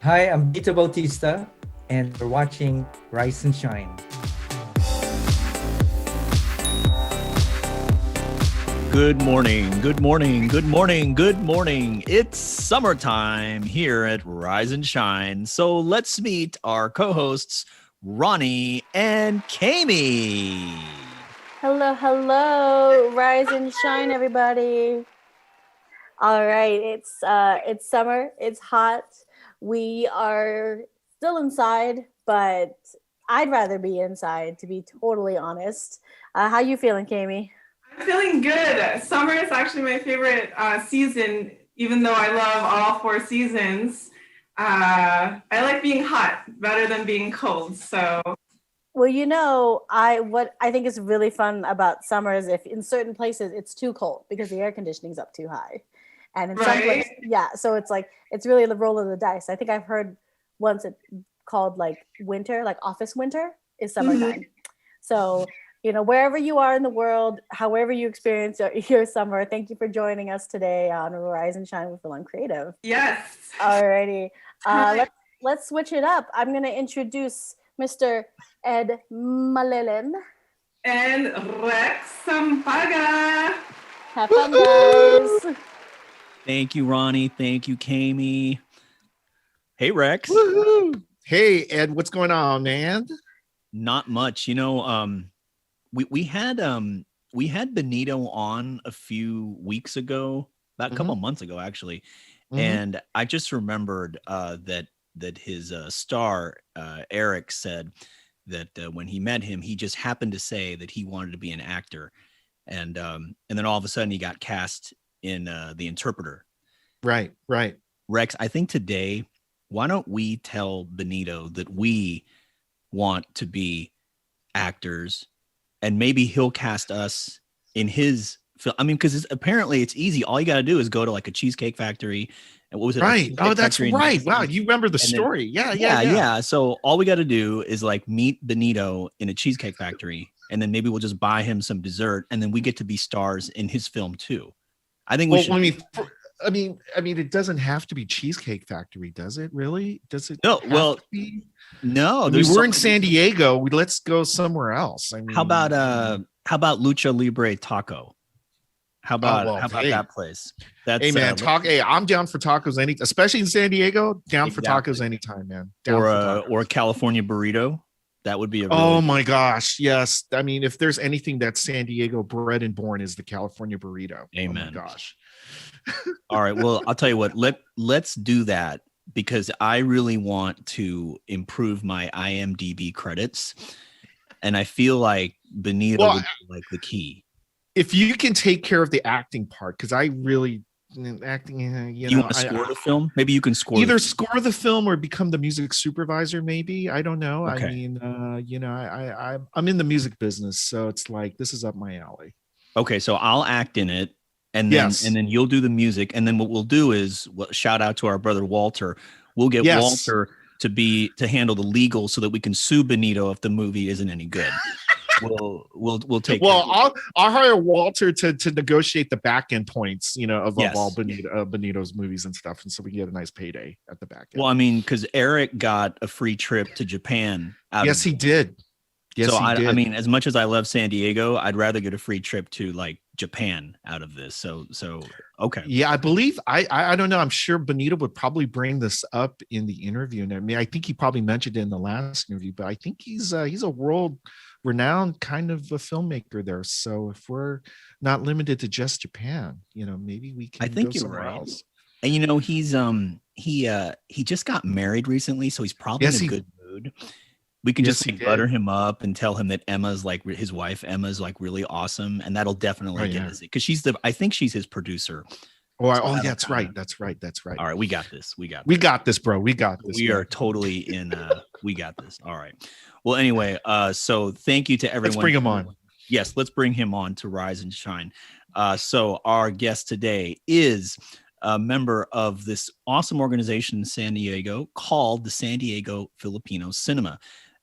Hi, I'm Benito Bautista, and you're watching Rise and Shine. Good morning, good morning, good morning, good morning. It's summertime here at Rise and Shine. So let's meet our co-hosts, Ronnie and Kami. Hello, hello. Rise and shine, everybody. All right, it's summer. It's hot. We are still inside, but I'd rather be inside, to be totally honest. How you feeling, Kami? I'm feeling good. Summer is actually my favorite season, even though I love all four seasons. I like being hot better than being cold. So, Well, what I think is really fun about summer is if in certain places it's too cold because the air conditioning's up too high. And in some places, so it's like it's really the roll of the dice. I think I've heard once it called like winter, like office winter is summertime. So, wherever you are in the world, however you experience your summer, thank you for joining us today on Rise and Shine with FilAm Creative. Yes. Alrighty. Let's switch it up. I'm going to introduce Mr. Ed Malelen. And Rex Sampaga. Have fun, guys. Thank you, Ronnie. Thank you, Kami. Hey, Rex. Woo-hoo. Hey, Ed, what's going on, man? Not much. We had Benito on a few weeks ago, about a couple months ago, actually. And I just remembered that his star, Eric, said that when he met him, he just happened to say that he wanted to be an actor. And then all of a sudden he got cast in The Interpreter. Right. Rex, I think today, why don't we tell Benito that we want to be actors and maybe he'll cast us in his film. I mean, because apparently it's easy. All you got to do is go to like a Cheesecake Factory. And what was it? Right. Oh, that's right. Wow. You remember the story. Yeah. So all we got to do is like meet Benito in a Cheesecake Factory. And then maybe we'll just buy him some dessert. And then we get to be stars in his film too. I think we should. I mean, it doesn't have to be Cheesecake Factory, does it? Really? Does it? No. Well, no. We're in San Diego. Let's go somewhere else. I mean, how about Lucha Libre Taco? How about that place? Hey man, I'm down for tacos especially in San Diego. Down for tacos anytime, man. Or a California burrito. That would be a oh my gosh, yes. I mean, if there's anything that's San Diego bred and born is the California burrito. Amen. Oh my gosh. All right. Well, I'll tell you what. Let's do that because I really want to improve my IMDb credits, and I feel like Benito would be like the key. If you can take care of the acting part, because I really acting. You want to score the film? Maybe you can score score the film or become the music supervisor. Maybe I don't know. Okay. I mean, I'm in the music business, so it's like this is up my alley. Okay, so I'll act in it. And then you'll do the music. And then what we'll do is shout out to our brother Walter. We'll get Walter to handle the legal so that we can sue Benito if the movie isn't any good. We'll take. Well, I'll hire Walter to negotiate the back end points, of all Benito's movies and stuff, and so we get a nice payday at the back end. Well, I mean, because Eric got a free trip to Japan. He did. Yes, so he did. I mean, as much as I love San Diego, I'd rather get a free trip to like Japan out of this. So okay. Yeah, I believe I don't know. I'm sure Benito would probably bring this up in the interview. And I mean, I think he probably mentioned it in the last interview, but I think he's a world renowned kind of a filmmaker there. So if we're not limited to just Japan, maybe we can. I think go you're right. Else. And he's he just got married recently, so he's probably in a good mood. We can just butter him up and tell him that Emma's like his wife. Emma's like really awesome, and that'll definitely get us because I think she's his producer. That's right. All right, we got this, bro. We got this. We are totally in. We got this. All right. Well, anyway, so thank you to everyone. Let's bring him on. Yes, let's bring him on to Rise and Shine. So our guest today is a member of this awesome organization in San Diego called the San Diego Filipino Cinema.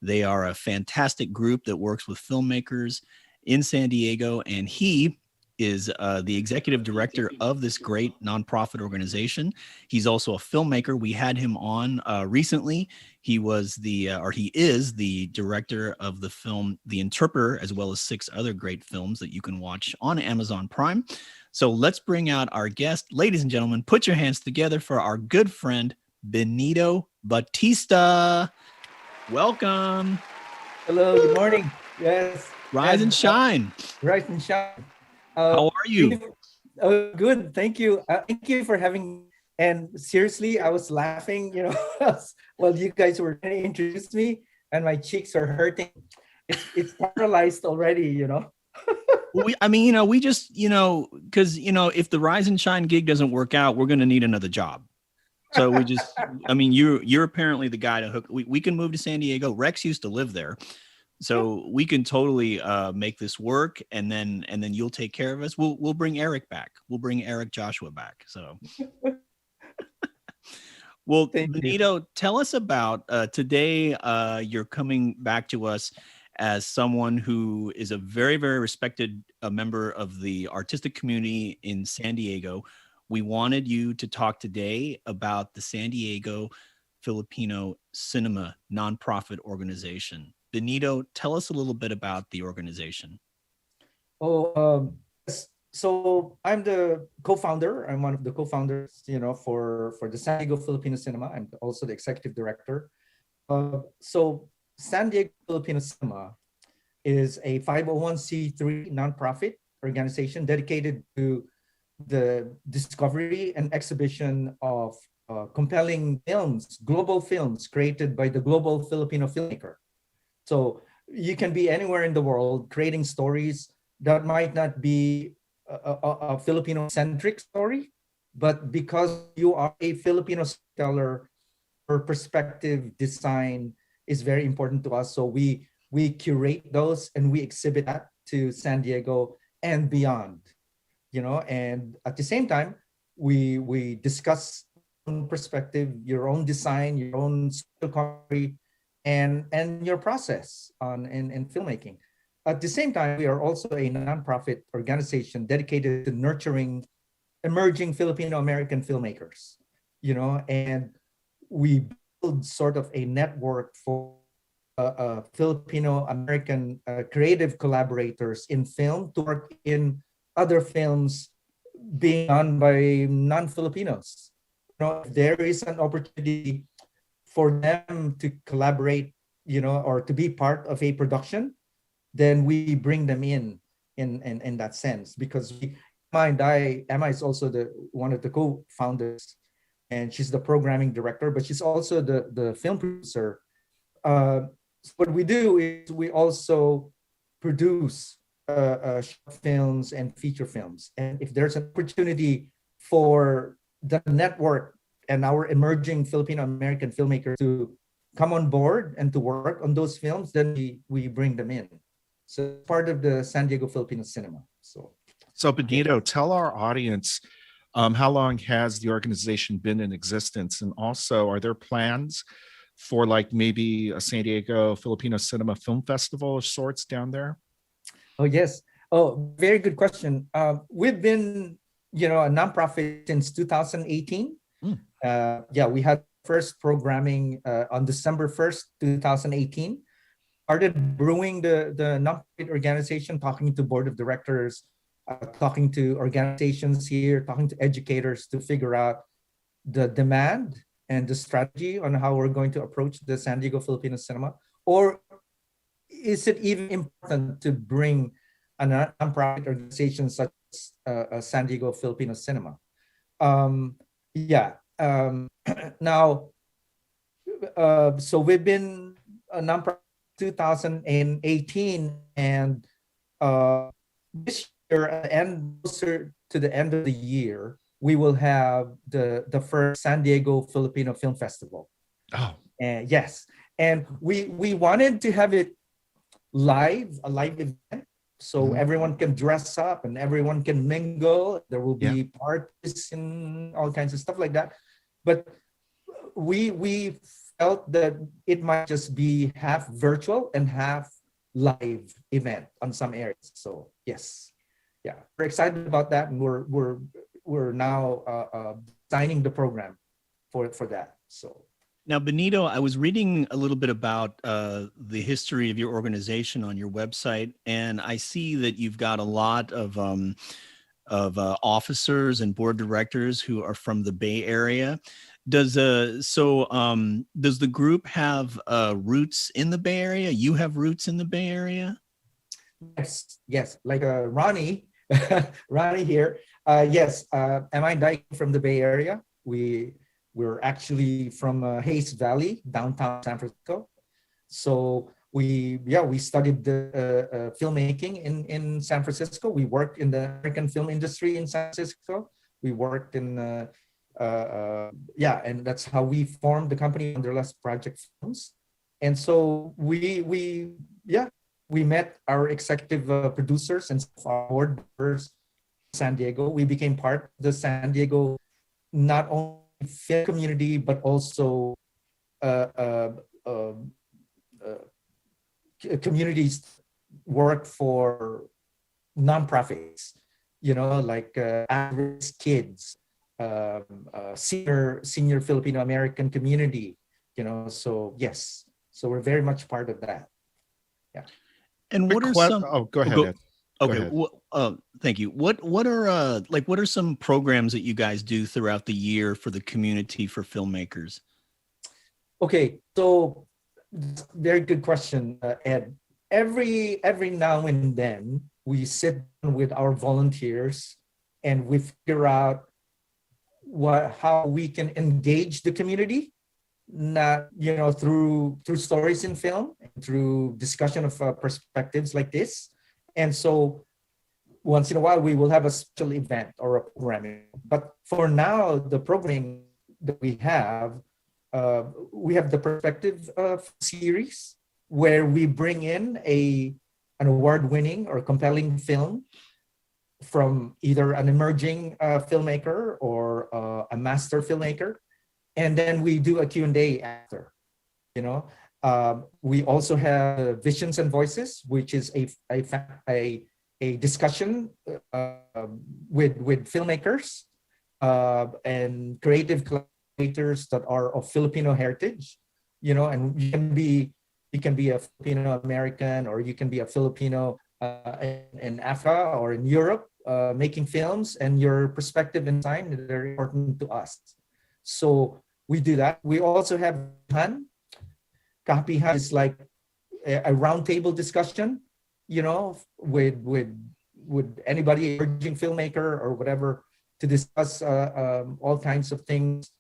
They are a fantastic group that works with filmmakers in San Diego, and he is the executive director of this great nonprofit organization. He's also a filmmaker. We had him on recently. He was he is the director of the film The Interpreter, as well as 6 other great films that you can watch on Amazon Prime. So let's bring out our guest. Ladies and gentlemen, put your hands together for our good friend, Benito Batista. Welcome. Hello, good morning. Yes. Rise and shine. Rise and shine. How are you? Good. Thank you. Thank you for having. And seriously, I was laughing, while you guys were trying to introduce me, and my cheeks are hurting. It's paralyzed already. We just, because, if the Rise and Shine gig doesn't work out, we're going to need another job. So we just, you're apparently the guy to hook. We can move to San Diego. Rex used to live there. So we can totally make this work, and then you'll take care of us. We'll bring Eric back. We'll bring Eric Joshua back. So, well, Benito, tell us about today. You're coming back to us as someone who is a very, very respected member of the artistic community in San Diego. We wanted you to talk today about the San Diego Filipino Cinema nonprofit organization. Benito, tell us a little bit about the organization. So I'm the co-founder. I'm one of the co-founders, for the San Diego Filipino Cinema. I'm also the executive director. So San Diego Filipino Cinema is a 501c3 nonprofit organization dedicated to the discovery and exhibition of compelling films, global films created by the global Filipino filmmaker. So you can be anywhere in the world creating stories that might not be a Filipino-centric story, but because you are a Filipino storyteller, your perspective design is very important to us. So we curate those and we exhibit that to San Diego and beyond, and at the same time, we discuss your own perspective, your own design, your own story, and your process in filmmaking. At the same time, we are also a nonprofit organization dedicated to nurturing emerging Filipino-American filmmakers, and we build sort of a network for Filipino-American creative collaborators in film to work in other films being done by non-Filipinos. If there is an opportunity for them to collaborate, or to be part of a production, then we bring them in that sense, because Emma is also one of the co-founders, and she's the programming director, but she's also the film producer. What we do is we also produce short films and feature films. And if there's an opportunity for the network and our emerging Filipino-American filmmakers to come on board and to work on those films, then we bring them in. So part of the San Diego Filipino Cinema. So Benito, tell our audience, how long has the organization been in existence? And also, are there plans for maybe a San Diego Filipino Cinema Film Festival of sorts down there? Oh, yes. Oh, very good question. We've been, a nonprofit since 2018. We had first programming on December 1st, 2018. Started brewing the nonprofit organization, talking to board of directors, talking to organizations here, talking to educators to figure out the demand and the strategy on how we're going to approach the San Diego Filipino Cinema. Or is it even important to bring a nonprofit organization such as San Diego Filipino Cinema? Now, so we've been a nonprofit 2018, and this year, and closer to the end of the year, we will have the first San Diego Filipino Film Festival. Oh, yes, and we wanted to have it a live event, so everyone can dress up and everyone can mingle. There will be parties and all kinds of stuff like that. But we felt that it might just be half virtual and half live event on some areas. So yes. yeah, we're excited about that, and we're now designing the program for that. So. Now, Benito, I was reading a little bit about the history of your organization on your website, and I see that you've got a lot of officers and board directors who are from the Bay Area. Does the group have roots in the Bay Area? You have roots in the Bay Area? Yes. Like Ronnie, Ronnie here. Yes, am I Diego from the Bay Area? We're actually from Hayes Valley, downtown San Francisco. So we studied the filmmaking in San Francisco. We worked in the American film industry in San Francisco. We worked in, and that's how we formed the company, Wanderlust Project Films. And so we met our executive producers and our board members in San Diego. We became part of the San Diego, not only film community, but also communities work for nonprofits, like at-risk kids, senior Filipino American community, so yes, so we're very much part of that. Yeah. And what are some? Oh, go ahead. Ed. Okay. Thank you. What are some programs that you guys do throughout the year for the community for filmmakers? Okay, so very good question, Ed. Every now and then we sit with our volunteers and we figure out how we can engage the community, not through stories in film, through discussion of perspectives like this. And so once in a while, we will have a special event or a programming. But for now, the programming that we have the Perspective series, where we bring in an award-winning or compelling film from either an emerging filmmaker or a master filmmaker. And then we do a Q&A after, we also have Visions and Voices, which is a discussion with filmmakers and creative collaborators that are of Filipino heritage, and you can be a Filipino American, or you can be a Filipino in Africa or in Europe making films, and your perspective and design is very important to us. So we do that. We also have Han. Kapihan is like a roundtable discussion, with anybody, emerging filmmaker or whatever, to discuss all kinds of things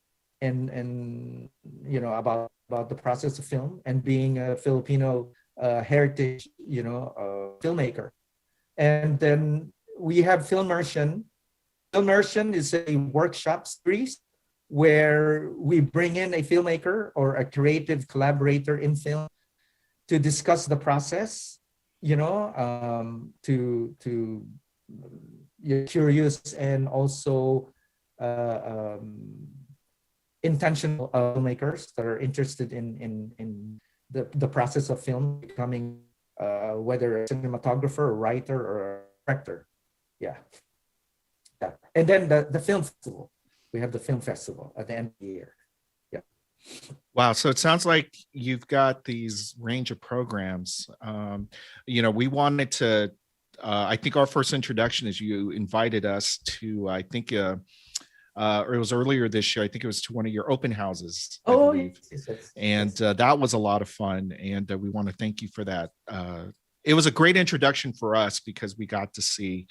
and about the process of film and being a Filipino heritage, filmmaker. And then we have Filmmersion. Filmmersion is a workshop series where we bring in a filmmaker or a creative collaborator in film to discuss the process, to curious and also intentional filmmakers that are interested in the process of film, becoming whether a cinematographer, a writer, or a director. Yeah. And then the film festival. We have the film festival at the end of the year. Yeah. Wow. So it sounds like you've got these range of programs. We wanted to, I think our first introduction is you invited us to, or it was earlier this year, I think it was to one of your open houses. Oh, yes. And that was a lot of fun. And we want to thank you for that. It was a great introduction for us because we got to see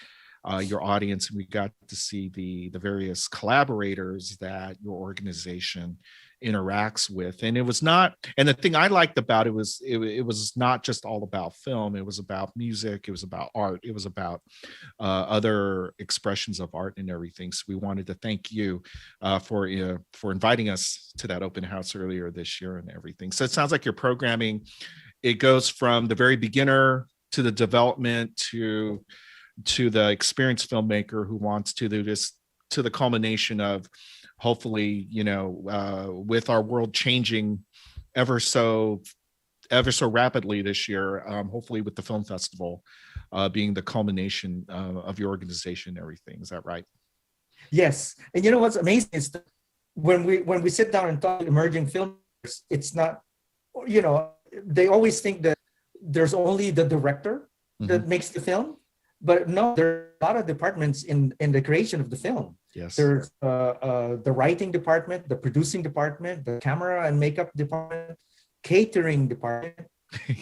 your audience, and we got to see the various collaborators that your organization interacts with. And it was not, and the thing I liked about it was not just all about film. It was about music, it was about art, it was about other expressions of art and everything. So we wanted to thank you for inviting us to that open house earlier this year and everything. So it sounds like your programming, it goes from the very beginner to the development to the experienced filmmaker who wants to do this, to the culmination of hopefully, with our world changing ever so rapidly this year, hopefully with the film festival, being the culmination of your organization and everything. Is that right? Yes. And you know what's amazing is that when we sit down and talk to emerging filmmakers, it's not, you know, they always think that there's only the director that makes the film, but no, there are a lot of departments in the creation of the film. Yes. There's the writing department, the producing department, the camera and makeup department, catering department,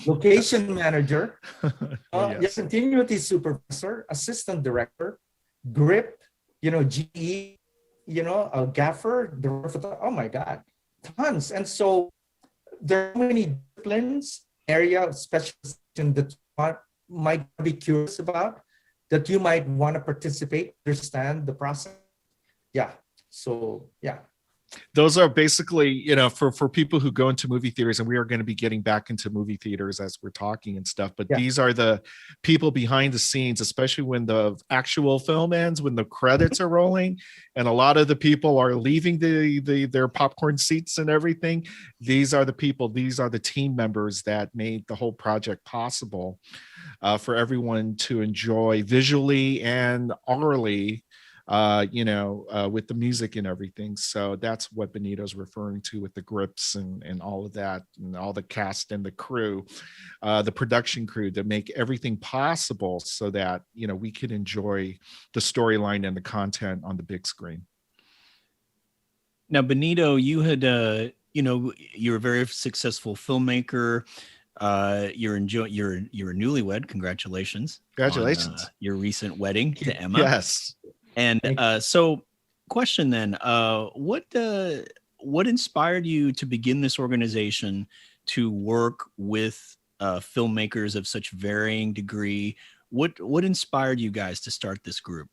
location manager, Yes. continuity supervisor, assistant director, grip, you know, GE, you know, a gaffer, oh my God, tons. And so there are many disciplines, area of specialization that you might be curious about, that you might want to participate, understand the process. Yeah. So, yeah. Those are basically, you know, for people who go into movie theaters, and we are going to be getting back into movie theaters as we're talking and stuff, but these are the people behind the scenes, especially when the actual film ends, when the credits are rolling and a lot of the people are leaving their popcorn seats and everything. These are the people, these are the team members that made the whole project possible for everyone to enjoy visually and orally, you know, with the music and everything. So that's what Benito's referring to with the grips and all of that, and all the cast and the crew, the production crew, to make everything possible so that, you know, we can enjoy the storyline and the content on the big screen. Now, Benito, you had, you know, you're a very successful filmmaker. You're a newlywed. Congratulations. Congratulations. On, your recent wedding to Emma. Yes. And so question then, what inspired you to begin this organization to work with filmmakers of such varying degree? What inspired you guys to start this group?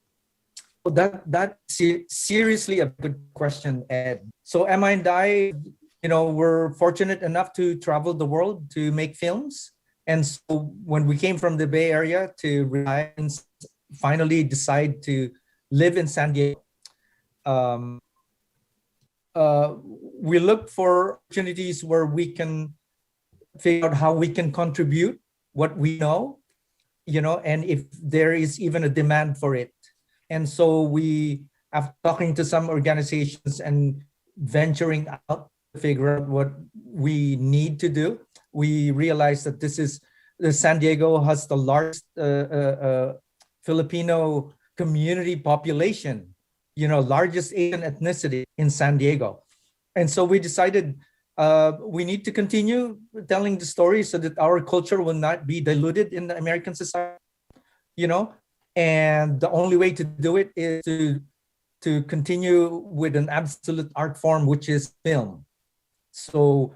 Well, that's seriously a good question, Ed. So Emma and I, you know, were fortunate enough to travel the world to make films. And so when we came from the Bay Area to finally decide to live in San Diego, we look for opportunities where we can figure out how we can contribute what we know, you know, and if there is even a demand for it. And so we, after talking to some organizations and venturing out to figure out what we need to do, we realized that San Diego has the largest Filipino community population, you know, largest Asian ethnicity in San Diego. And so we decided we need to continue telling the story so that our culture will not be diluted in the American society, you know, and the only way to do it is to continue with an absolute art form, which is film. So,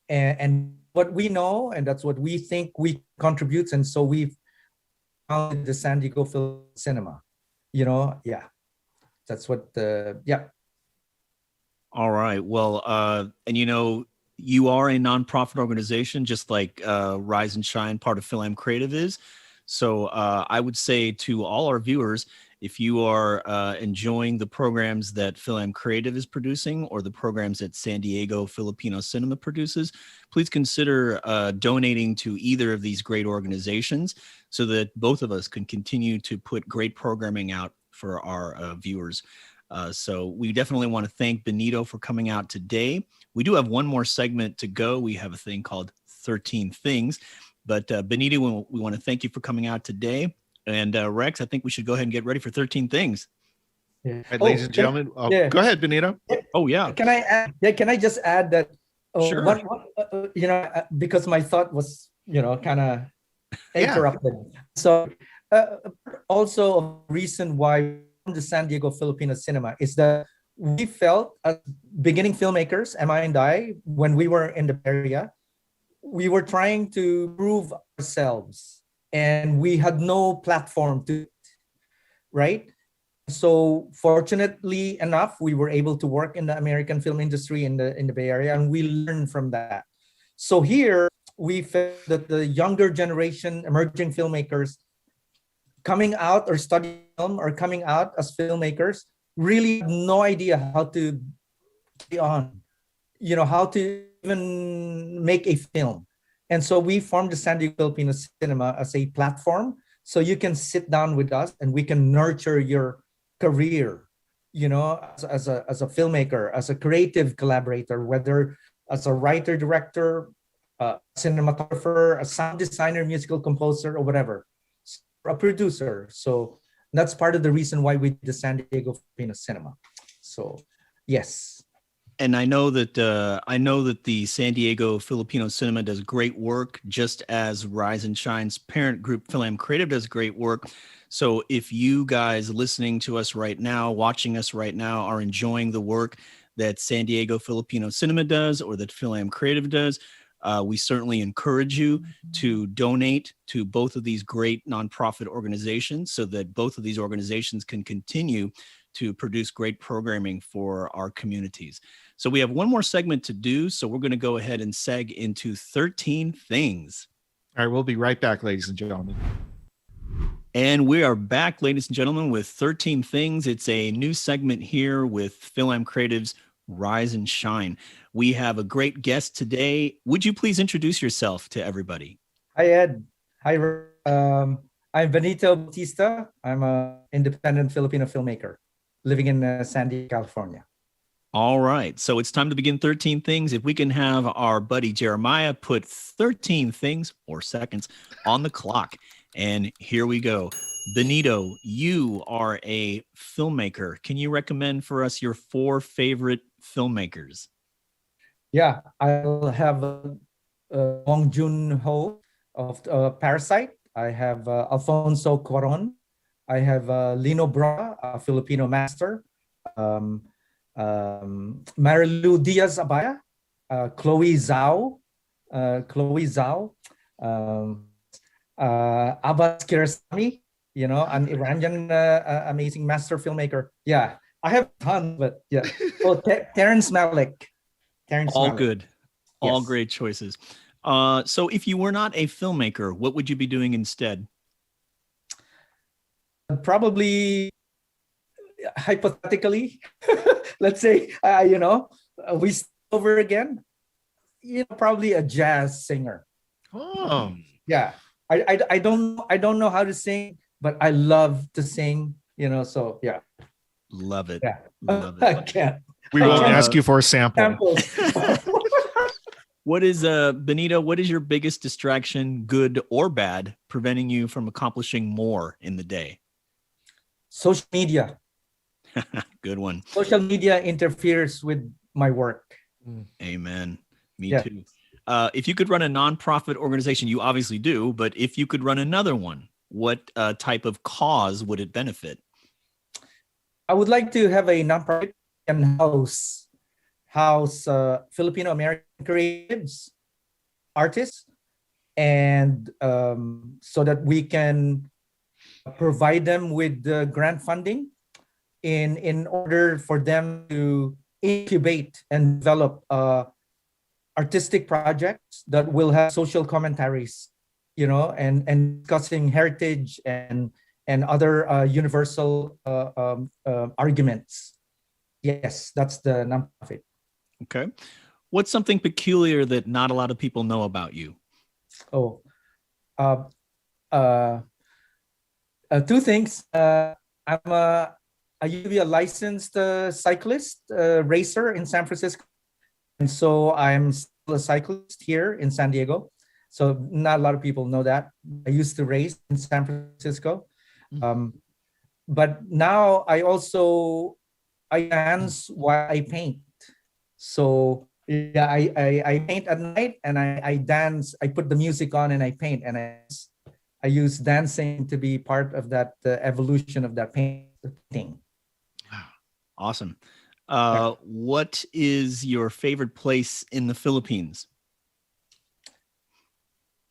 and what we know, and that's what we think we contribute. And so we've founded the San Diego Film Cinema. You know, yeah, that's what yeah. All right. Well, and you know, you are a nonprofit organization, just like Rise and Shine, part of FilAm Creative is. So I would say to all our viewers, if you are enjoying the programs that FilAm Creative is producing or the programs that San Diego Filipino Cinema produces, please consider donating to either of these great organizations so that both of us can continue to put great programming out for our viewers. So we definitely want to thank Benito for coming out today. We do have one more segment to go. We have a thing called 13 Things. But Benito, we want to thank you for coming out today. And Rex, I think we should go ahead and get ready for 13 Things. Yeah. Right, ladies and gentlemen, go ahead, Benito. Oh, yeah. Can I add? Yeah, can I just add that? Sure. You know, because my thought was, you know, kind of interrupted. So also a reason why the San Diego Filipino Cinema is that we felt as beginning filmmakers, Emma and I, when we were in the area, we were trying to prove ourselves and we had no platform to, right? So fortunately enough, we were able to work in the American film industry in the Bay Area, and we learned from that. So here we felt that the younger generation, emerging filmmakers coming out or studying film or coming out as filmmakers really have no idea how to be on, you know, how to even make a film. And so we formed the San Diego Filipino Cinema as a platform so you can sit down with us and we can nurture your career, you know, as a filmmaker, as a creative collaborator, whether as a writer, director, cinematographer, a sound designer, musical composer, or whatever, a producer. So that's part of the reason why we did the San Diego Filipino Cinema. So yes. And I know that the San Diego Filipino Cinema does great work, just as Rise and Shine's parent group, FilAm Creative, does great work. So if you guys listening to us right now, watching us right now, are enjoying the work that San Diego Filipino Cinema does or that FilAm Creative does, we certainly encourage you to donate to both of these great nonprofit organizations so that both of these organizations can continue to produce great programming for our communities. So we have one more segment to do, so we're going to go ahead and seg into 13 Things. All right, we'll be right back, ladies and gentlemen. And we are back, ladies and gentlemen, with 13 Things. It's a new segment here with FilAm Creative's Rise and Shine. We have a great guest today. Would you please introduce yourself to everybody? Hi, Ed. Hi, I'm Benito Batista. I'm an independent Filipino filmmaker living in San Diego, California. All right. So it's time to begin 13 Things. If we can have our buddy Jeremiah put 13 things or seconds on the clock. And here we go. Benito, you are a filmmaker. Can you recommend for us your 4 favorite filmmakers? Yeah, I'll have Bong Joon-ho of Parasite. I have Alfonso Cuarón. I have Lino Bra, a Filipino master. Marilu Diaz-Abaya, Chloe Zhao, Abbas Kiarostami, you know, an Iranian amazing master filmmaker. Yeah, I have a ton, but yeah. Oh, Terrence Malick. All good. All Yes. great choices. So if you were not a filmmaker, what would you be doing instead? Probably, hypothetically, let's say, you know, we start over again, you know, probably a jazz singer. Oh, Yeah. I don't know how to sing, but I love to sing, you know, so yeah. Love it. Yeah. Love I it. can't. we won't Uh, ask you for a sample. Samples. What is Benito, what is your biggest distraction, good or bad, preventing you from accomplishing more in the day? Social media. Good one. Social media interferes with my work. Amen. Me Yeah. too. If you could run a nonprofit organization, you obviously do, but if you could run another one, what type of cause would it benefit? I would like to have a nonprofit and house Filipino American creatives, artists, and so that we can provide them with the grant funding in order for them to incubate and develop artistic projects that will have social commentaries, you know, and discussing heritage and other universal arguments. Yes, that's the nonprofit. Okay. What's something peculiar that not a lot of people know about you? Oh, two things. I used to be a licensed cyclist, racer in San Francisco. And so I'm still a cyclist here in San Diego. So not a lot of people know that. I used to race in San Francisco. But now I dance while I paint. So yeah, I paint at night and I dance. I put the music on and I paint, and I use dancing to be part of that evolution of that painting. Awesome. What is your favorite place in the Philippines?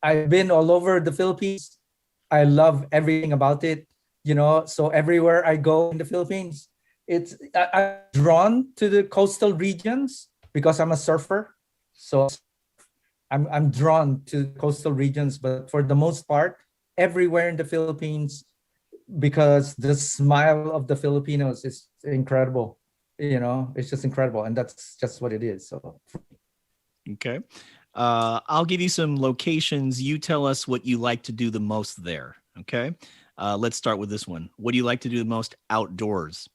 I've been all over the Philippines. I love everything about it, you know. So everywhere I go in the Philippines, I'm drawn to the coastal regions because I'm a surfer. So I'm drawn to coastal regions, but for the most part, everywhere in the Philippines, because the smile of the Filipinos is incredible. You know, it's just incredible, and that's just what it is. So Okay. I'll give you some locations. You tell us what you like to do the most there. Okay. Let's start with this one. What do you like to do the most outdoors?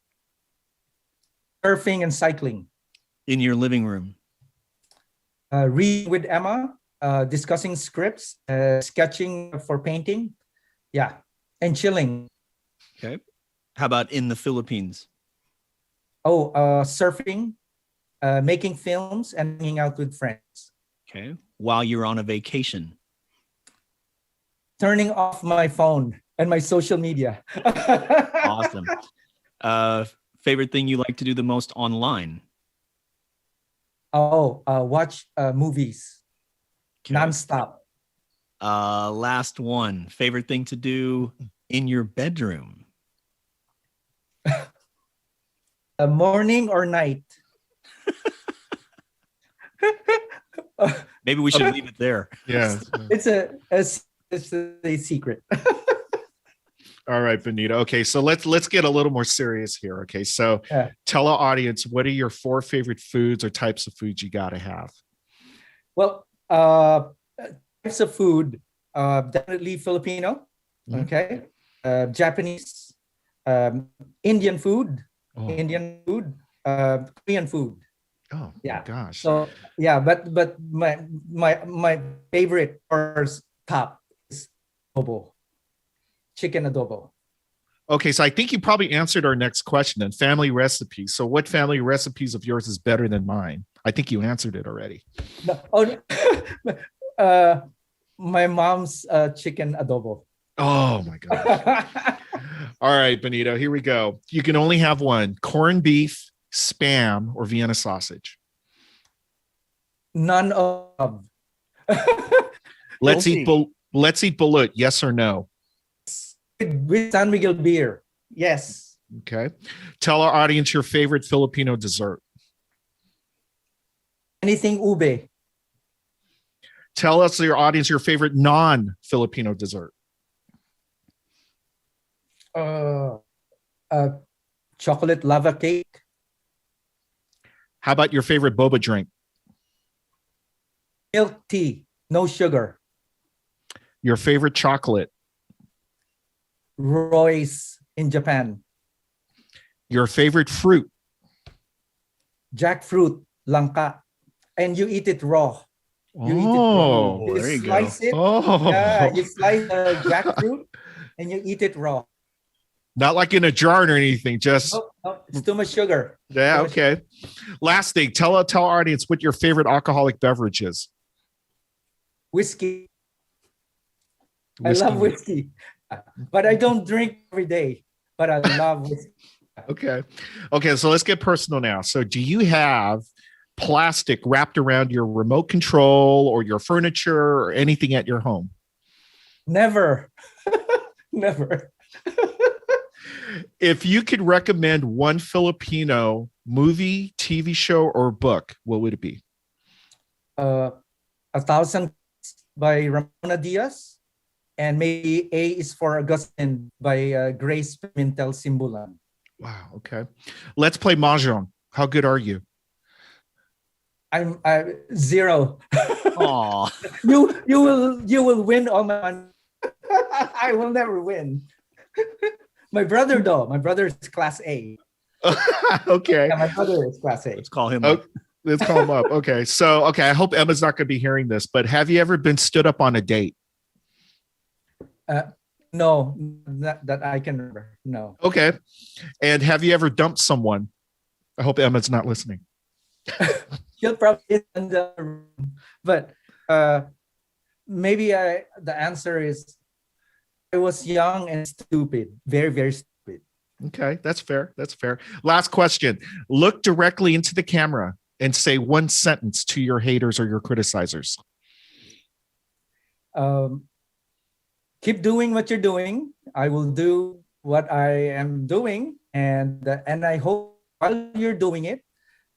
Surfing and cycling. In your living room? Reading with Emma, discussing scripts, sketching for painting. Yeah. And chilling. Okay. How about in the Philippines? Oh, surfing, making films, and hanging out with friends. Okay. While you're on a vacation? Turning off my phone and my social media. Awesome. Favorite thing you like to do the most online? Oh, watch movies. Okay. Nonstop. Last one. Favorite thing to do in your bedroom? Morning or night? Maybe we should leave it there. Yeah. It's a secret. All right, Benito. Okay, so let's get a little more serious here. Okay, so Yeah. tell our audience, what are your 4 favorite foods or types of foods you got to have? Well, types of food, definitely Filipino, Mhm. okay, Japanese, Indian food, Oh, Korean food. oh Yeah. my gosh. So yeah, but my favorite or top is adobo, chicken adobo. Okay, so I think you probably answered our next question then, family recipes. So what family recipes of yours is better than mine? I think you answered it already. No, my mom's chicken adobo. Oh my gosh. All right, Benito, here we go. You can only have one: corned beef, Spam, or Vienna sausage. None of. Let's We'll eat let's eat balut, yes or no? With San Miguel beer. Yes. Okay. Tell our audience your favorite Filipino dessert. Anything ube. Tell us, your audience, your favorite non-Filipino dessert. Chocolate lava cake. How about your favorite boba drink? Milk tea. No sugar. Your favorite chocolate? Royce in Japan. Your favorite fruit? Jackfruit. Langka. And you eat it raw. You eat it Oh, raw. there you go. Slice it. oh. Yeah, you slice the jackfruit and you eat it raw. Not like in a jar or anything, just No, it's too much sugar. yeah, okay. Last thing, tell our audience what your favorite alcoholic beverage is. Whiskey. I love whiskey. But I don't drink every day. But I love whiskey. Okay. Okay, so let's get personal now. So do you have plastic wrapped around your remote control or your furniture or anything at your home? Never. Never. If you could recommend one Filipino movie, TV show, or book, what would it be? 1,000 by Ramona Diaz. And maybe A is for Augustine by Grace Pimentel Simbulan. Wow. Okay. Let's play Mahjong. How good are you? I'm 0. Aw. You will win all my money. I will never win. My brother though, my brother is class A. Okay. Yeah, my brother is class A. Let's call him Oh, up. let's call him up. Okay. So, okay. I hope Emma's not going to be hearing this, but have you ever been stood up on a date? No, that I can remember. No. Okay. And have you ever dumped someone? I hope Emma's not listening. She'll probably in the room. But maybe the answer is I was young and stupid. Very, very stupid. Okay. That's fair. That's fair. Last question. Look directly into the camera and say one sentence to your haters or your criticizers. Keep doing what you're doing. I will do what I am doing. And I hope while you're doing it,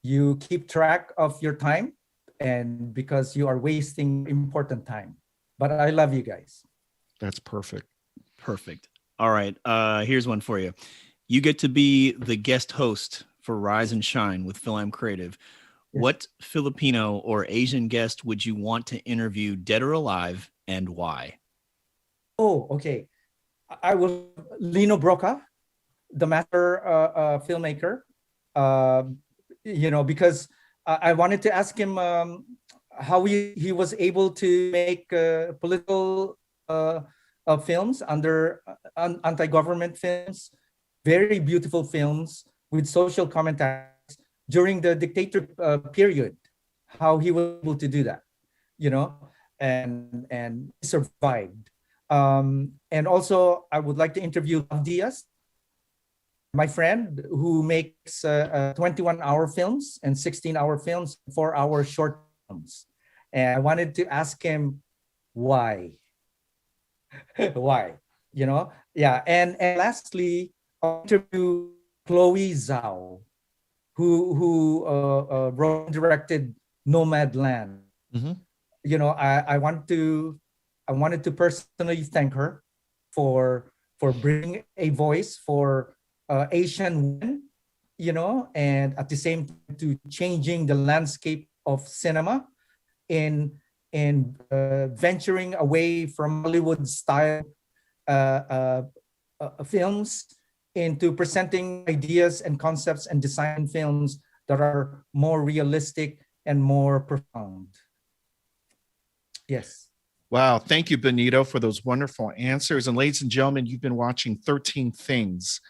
you keep track of your time, and because you are wasting important time. But I love you guys. That's perfect. Perfect. All right. Here's one for you. You get to be the guest host for Rise and Shine with FilAm Creative. Yes. What Filipino or Asian guest would you want to interview, dead or alive, and why? Oh, okay. I will Lino Broca, the master filmmaker. Because I wanted to ask him how he was able to make political films under anti-government films, very beautiful films with social commentaries during the dictator period. How he was able to do that, and survived. And also, I would like to interview Diaz, my friend who makes 21-hour films and 16-hour films, 4-hour short films. And I wanted to ask him why. Why? Yeah. And lastly, I'll interview Chloe Zhao, who wrote and directed Nomadland. Mm-hmm. I wanted to personally thank her for bringing a voice for Asian women, and at the same time to changing the landscape of cinema in venturing away from Hollywood style films into presenting ideas and concepts and design films that are more realistic and more profound. Yes. Wow. Thank you, Benito, for those wonderful answers. And ladies and gentlemen, you've been watching 13 Things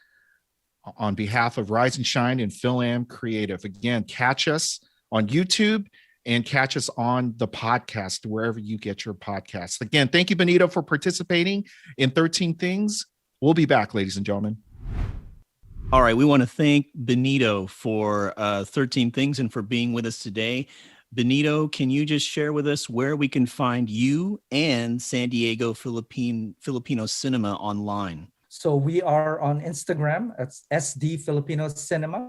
on behalf of Rise and Shine and FilAm Creative. Again, catch us on YouTube and catch us on the podcast, wherever you get your podcasts. Again, thank you, Benito, for participating in 13 Things. We'll be back, ladies and gentlemen. All right. We want to thank Benito for 13 Things and for being with us today. Benito, can you just share with us where we can find you and San Diego Filipino Cinema online? So we are on Instagram. It's SD Filipino Cinema.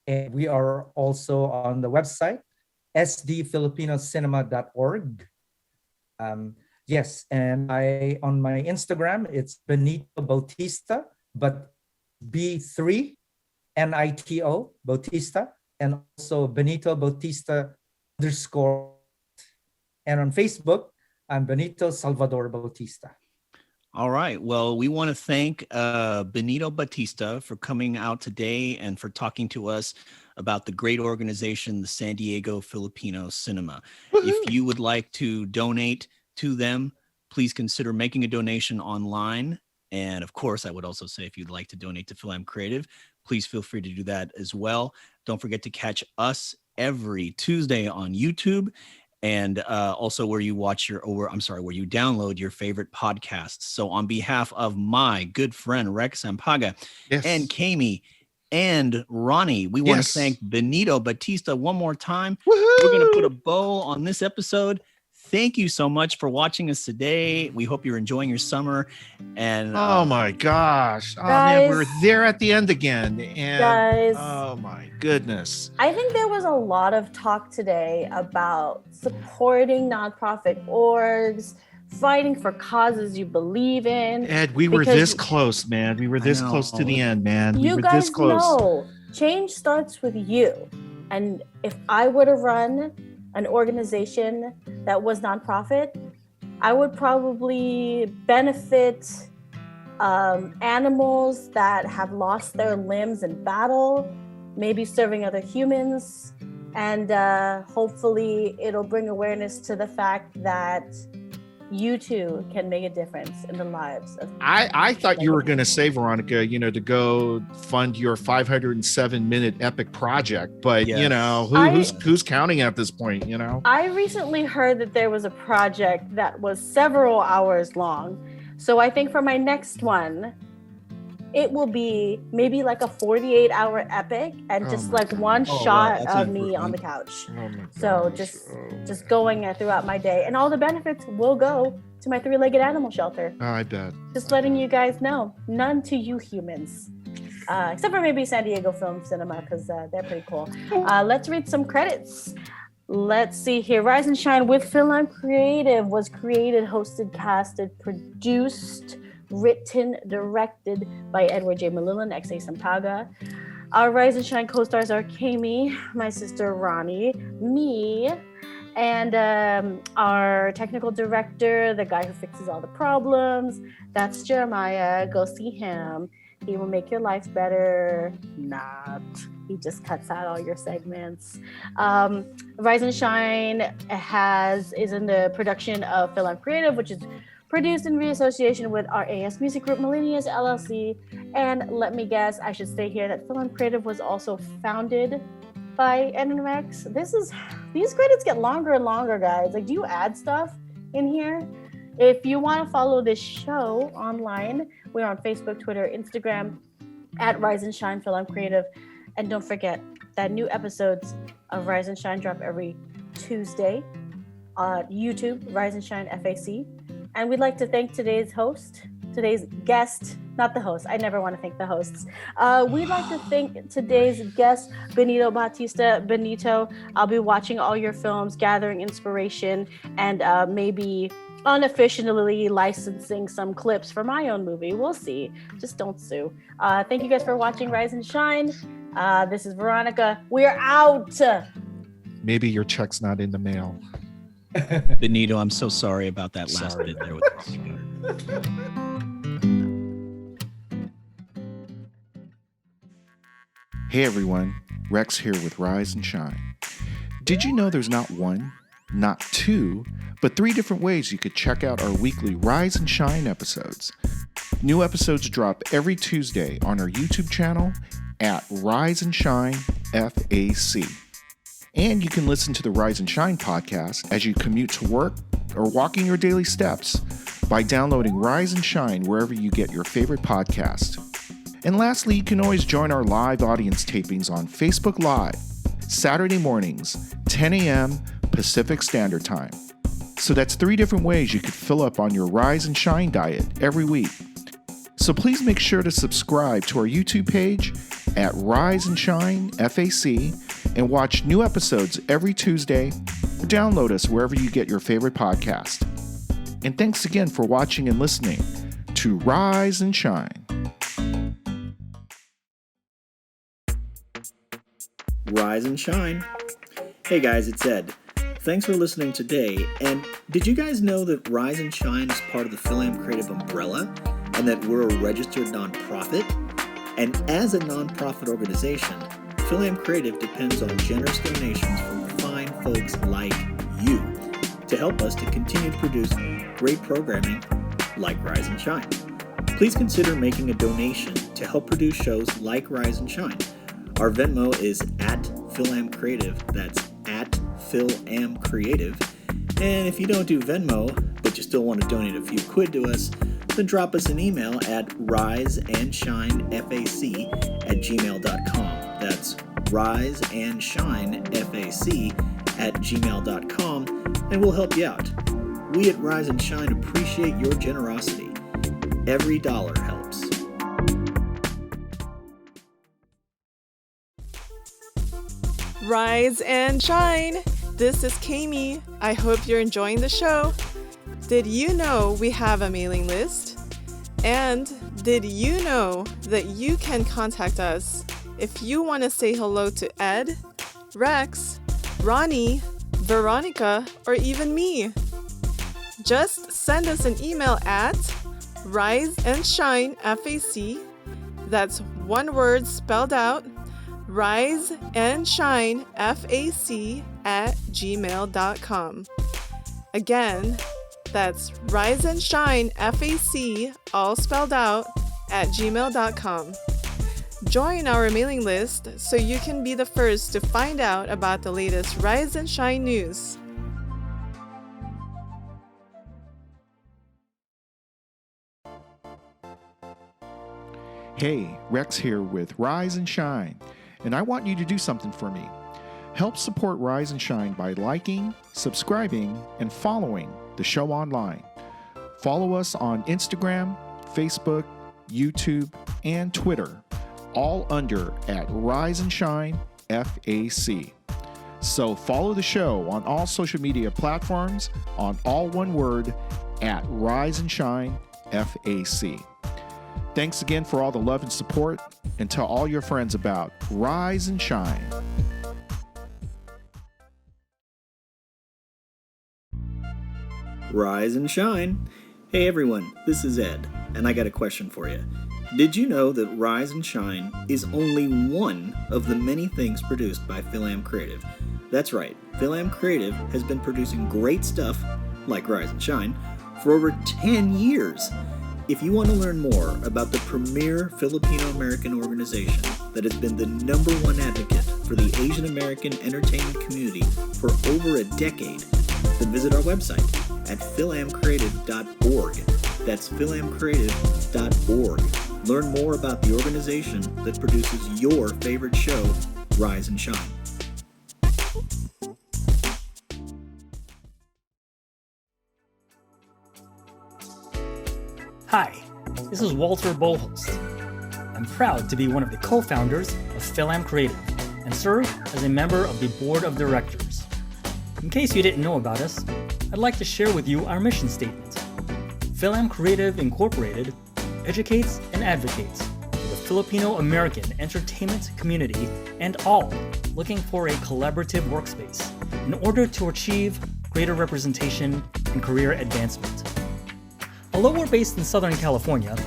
And we are also on the website, sdfilipinocinema.org. Yes, and on my Instagram, it's Benito Bautista, but B3 NITO Bautista, and also Benito Bautista _. And on Facebook, I'm Benito Salvador Bautista. All right. Well, we want to thank Benito Batista for coming out today and for talking to us about the great organization, the San Diego Filipino Cinema. Woo-hoo. If you would like to donate to them, please consider making a donation online. And of course, I would also say if you'd like to donate to FilAm Creative, please feel free to do that as well. Don't forget to catch us every Tuesday on YouTube, and also where you download your favorite podcasts. So on behalf of my good friend Rex Sampaga, Yes. and Kami and Ronnie, we want to thank Benito Batista one more time. Woo-hoo. We're going to put a bow on this episode. Thank you so much for watching us today. We hope you're enjoying your summer. And oh my gosh. Oh guys, man, we're there at the end again. And guys, oh my goodness. I think there was a lot of talk today about supporting nonprofit orgs, fighting for causes you believe in. Ed, we were this close, man. We were this close to the end, man. We You were guys this close. know change starts with you. And if I were to run an organization that was nonprofit, I would probably benefit animals that have lost their limbs in battle, maybe serving other humans, and hopefully it'll bring awareness to the fact that you too can make a difference in the lives of people. I thought you were going to say, Veronica, to go fund your 507-minute epic project, but Yes. who's counting at this point? I recently heard that there was a project that was several hours long. So I think for my next one, it will be maybe like a 48-hour epic and just like one shot of me on the couch. So just going throughout my day, and all the benefits will go to my 3-legged animal shelter. Oh, I bet. Just letting you guys know, none to you humans. Except for maybe San Diego Film Cinema, because they're pretty cool. Let's read some credits. Let's see here. Rise and Shine with FilAm Creative was created, hosted, casted, produced, written, directed by Edward J. Malillan, X.A. Sampaga. Our Rise and Shine co-stars are Kami, my sister Ronnie, me, And our technical director, the guy who fixes all the problems, that's Jeremiah. Go see him. He will make your life better. Not. He just cuts out all your segments. Rise and Shine is in the production of FilAm Creative, which is produced in association with our AS Music Group, Millennials LLC. And let me guess, I should say here that FilAm Creative was also founded by NMX. These credits get longer and longer, guys. Like, do you add stuff in here? If you want to follow this show online, we're on Facebook, Twitter, Instagram at Rise and Shine FilAm Creative. And don't forget that new episodes of Rise and Shine drop every Tuesday on YouTube, Rise and Shine FAC. And we'd like to thank today's guest, not the host. I never want to thank the hosts. We'd like to thank today's guest, Benito Batista. Benito, I'll be watching all your films, gathering inspiration, and maybe unofficially licensing some clips for my own movie. We'll see. Just don't sue. Thank you guys for watching Rise and Shine. This is Veronica. We're out. Maybe your check's not in the mail. Benito, I'm so sorry about that last bit there with Veronica. Hey everyone, Rex here with Rise and Shine. Did you know there's not one, not two, but 3 different ways you could check out our weekly Rise and Shine episodes? New episodes drop every Tuesday on our YouTube channel at RiseAndShineFAC. And you can listen to the Rise and Shine podcast as you commute to work or walking your daily steps by downloading Rise and Shine wherever you get your favorite podcast. And lastly, you can always join our live audience tapings on Facebook Live, Saturday mornings, 10 a.m. Pacific Standard Time. So that's 3 different ways you could fill up on your Rise and Shine diet every week. So please make sure to subscribe to our YouTube page at RiseAndShineFAC and watch new episodes every Tuesday, or download us wherever you get your favorite podcast. And thanks again for watching and listening to Rise and Shine. Rise and Shine. Hey guys, it's Ed. Thanks for listening today. And did you guys know that Rise and Shine is part of the FilAm Creative umbrella and that we're a registered nonprofit? And as a nonprofit organization, FilAm Creative depends on generous donations from fine folks like you to help us to continue to produce great programming like Rise and Shine. Please consider making a donation to help produce shows like Rise and Shine. Our Venmo is at FilAm Creative. That's at FilAm Creative. And if you don't do Venmo, but you still want to donate a few quid to us, then drop us an email at RiseAndShineFAC@gmail.com. That's RiseAndShineFAC@gmail.com, and we'll help you out. We at Rise and Shine appreciate your generosity. Every dollar helps. Rise and Shine! This is Kami. I hope you're enjoying the show. Did you know we have a mailing list? And did you know that you can contact us if you want to say hello to Ed, Rex, Ronnie, Veronica, or even me? Just send us an email at RiseAndShineFAC. That's one word spelled out. RiseAndShineFAC@gmail.com. Again, that's RiseAndShineFAC, all spelled out, @gmail.com. Join our mailing list so you can be the first to find out about the latest Rise and Shine news. Hey, Rex here with Rise and Shine, and I want you to do something for me. Help support Rise and Shine by liking, subscribing, and following the show online. Follow us on Instagram, Facebook, YouTube, and Twitter, all under at RiseAndShineFAC. So follow the show on all social media platforms on all one word at RiseAndShineFAC. Thanks again for all the love and support, and tell all your friends about Rise and Shine. Rise and shine. Hey everyone, this is Ed, and I got a question for you. Did you know that Rise and Shine is only one of the many things produced by FilAm Creative? That's right, FilAm Creative has been producing great stuff, like Rise and Shine, for over 10 years. If you want to learn more about the premier Filipino-American organization that has been the #1 advocate for the Asian American entertainment community for over a decade, then visit our website at filamcreative.org. That's filamcreative.org. Learn more about the organization that produces your favorite show, Rise and Shine. Hi, this is Walter Bolholst. I'm proud to be one of the co-founders of FilAm Creative and serve as a member of the board of directors. In case you didn't know about us, I'd like to share with you our mission statement. FilAm Creative Incorporated educates and advocates for the Filipino-American entertainment community and all looking for a collaborative workspace in order to achieve greater representation and career advancement. Although we're based in Southern California,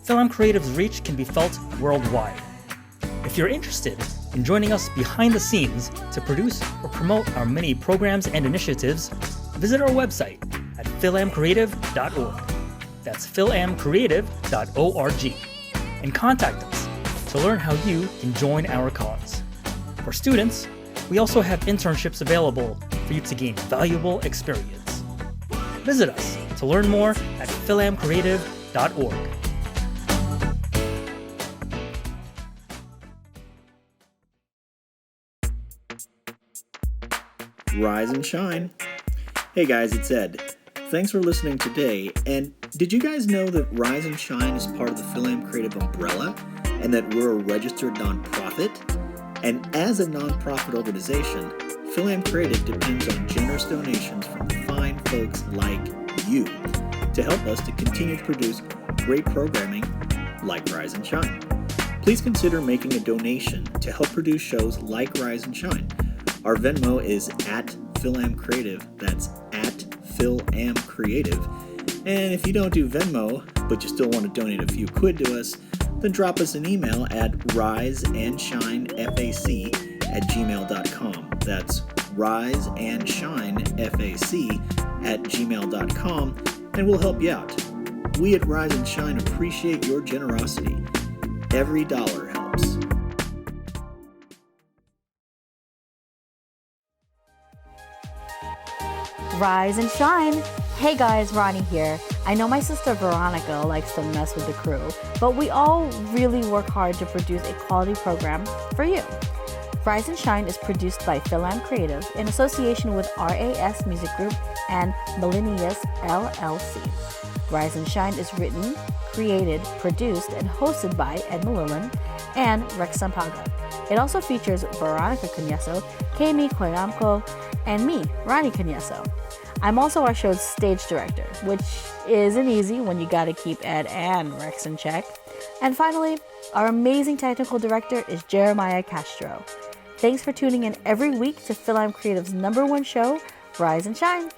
FilAm Creative's reach can be felt worldwide. If you're interested in joining us behind the scenes to produce or promote our many programs and initiatives, visit our website at filamcreative.org. That's filamcreative.org. And contact us to learn how you can join our cause. For students, we also have internships available for you to gain valuable experience. Visit us to learn more at filamcreative.org. Rise and shine. Hey guys, it's Ed. Thanks for listening today. And did you guys know that Rise and Shine is part of the FilAm Creative umbrella and that we're a registered nonprofit? And as a nonprofit organization, FilAm Creative depends on generous donations from fine folks like you to help us to continue to produce great programming like Rise and Shine. Please consider making a donation to help produce shows like Rise and Shine. Our Venmo is at FilAm Creative. That's at FilAm Creative. And if you don't do Venmo, but you still want to donate a few quid to us, then drop us an email at RiseAndShineFAC@gmail.com. That's RiseAndShineFAC@gmail.com, and we'll help you out. We at Rise and Shine appreciate your generosity. Every dollar helps. Rise and shine. Hey guys, Ronnie here. I know my sister Veronica likes to mess with the crew, but we all really work hard to produce a quality program for you. Rise and Shine is produced by FilAm Creative in association with RAS Music Group and Millennius LLC. Rise and Shine is written, created, produced, and hosted by Ed Malillan and Rex Sampaga. It also features Veronica Cunyaso, Kami Koyamko, and me, Ronnie Cunyaso. I'm also our show's stage director, which isn't easy when you gotta keep Ed and Rex in check. And finally, our amazing technical director is Jeremiah Castro. Thanks for tuning in every week to FilAm Creative's #1 show, Rise and Shine.